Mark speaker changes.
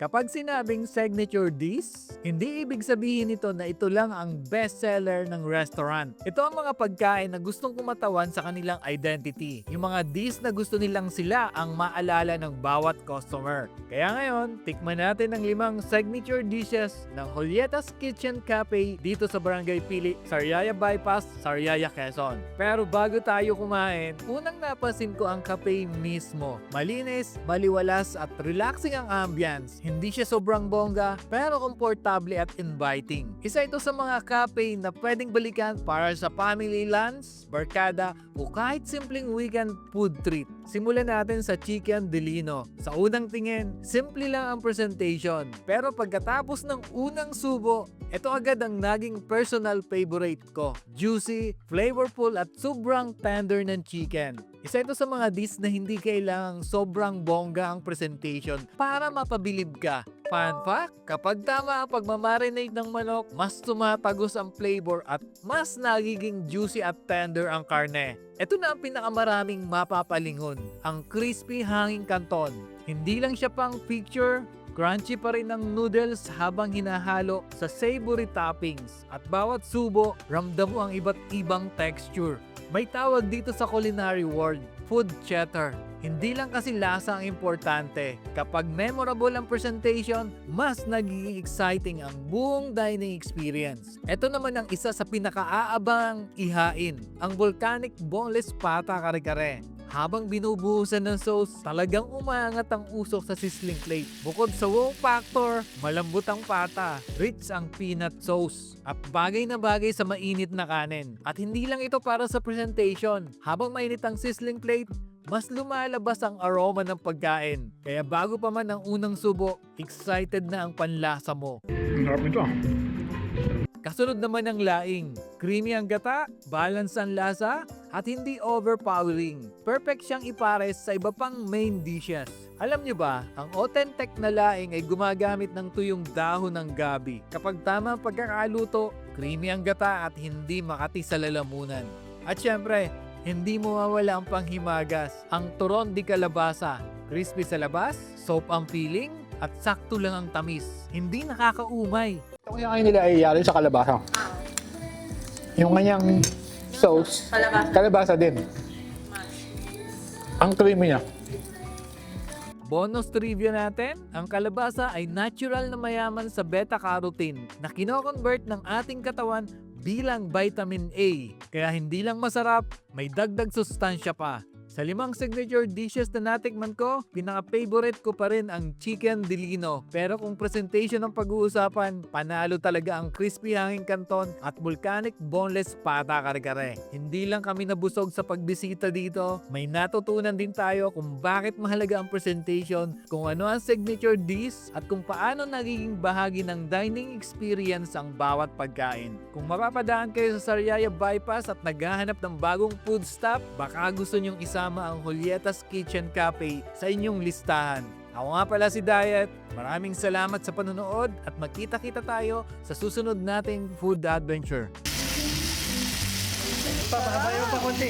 Speaker 1: Kapag sinabing signature dish, hindi ibig sabihin nito na ito lang ang bestseller ng restaurant. Ito ang mga pagkain na gustong kumatawan sa kanilang identity. Yung mga dish na gusto nilang sila ang maalala ng bawat customer. Kaya ngayon, tikman natin ang 5 signature dishes ng Julieta's Kitchen Cafe dito sa Barangay Pili, Sariaya Bypass, Sariaya, Quezon. Pero bago tayo kumain, unang napansin ko ang cafe mismo. Malinis, maliwalas at relaxing ang ambience. Hindi siya sobrang bongga, pero komportable at inviting. Isa ito sa mga cafe na pwedeng balikan para sa family lunch, barkada, o kahit simpleng weekend food treat. Simulan natin sa Chicken Delino. Sa unang tingin, simple lang ang presentation. Pero pagkatapos ng unang subo, ito agad ang naging personal favorite ko. Juicy, flavorful at sobrang tender ng chicken. Isa ito sa mga dish na hindi kailangang sobrang bongga ang presentation para mapabilib ka. Fun fact, kapag tama ang pagmamarinate ng manok, mas tumatagos ang flavor at mas nagiging juicy at tender ang karne. Ito na ang pinakamaraming mapapalingon, ang crispy hanging canton. Hindi lang siya pang picture, crunchy pa rin ang noodles habang hinahalo sa savory toppings. At bawat subo, ramdam mo ang iba't ibang texture. May tawag dito sa culinary world, food chatter. Hindi lang kasi lasa ang importante. Kapag memorable ang presentation, mas nagiging exciting ang buong dining experience. Ito naman ang isa sa pinakaaabang ihain, ang volcanic boneless pata kare-kare. Habang binubuhusan ng sauce, talagang umaangat ang usok sa sizzling plate. Bukod sa wow factor, malambot ang pata, rich ang peanut sauce, at bagay na bagay sa mainit na kanin. At hindi lang ito para sa presentation. Habang mainit ang sizzling plate, mas lumalabas ang aroma ng pagkain. Kaya bago pa man ang unang subo, excited na ang panlasa mo.
Speaker 2: Ang harap nito.
Speaker 1: Kasunod naman ang laing. Creamy ang gata, balance ang lasa, at hindi overpowering. Perfect siyang ipares sa iba pang main dishes. Alam nyo ba, ang authentic na laing ay gumagamit ng tuyong dahon ng gabi. Kapag tama ang pagkakaluto, creamy ang gata at hindi makati sa lalamunan. At syempre, hindi mo mawala ang panghimagas, ang turon di kalabasa. Crispy sa labas, soap ang feeling, at sakto lang ang tamis. Hindi nakakaumay.
Speaker 2: Ito kaya kayo nila ay yari sa kalabasa. Yung kanyang sauce, kalabasa din. Ang creamy niya.
Speaker 1: Bonus trivia natin, ang kalabasa ay natural na mayaman sa beta-carotene na kino-convert ng ating katawan bilang vitamin A. Kaya hindi lang masarap, may dagdag sustansya pa. Sa 5 signature dishes na natikman ko, pinaka-favorite ko pa rin ang Chicken Delino. Pero kung presentation ng pag-uusapan, panalo talaga ang crispy hanging canton at volcanic boneless pata kare-kare. Hindi lang kami nabusog sa pagbisita dito, may natutunan din tayo kung bakit mahalaga ang presentation, kung ano ang signature dish, at kung paano nagiging bahagi ng dining experience ang bawat pagkain. Kung mapapadaan kayo sa Sariaya Bypass at naghahanap ng bagong food stop, baka gusto nyong isama ang Julieta's Kitchen Cafe sa inyong listahan. Ako nga pala si Diet. Maraming salamat sa panonood at magkita-kita tayo sa susunod nating food adventure.
Speaker 3: Papabayo pa konti.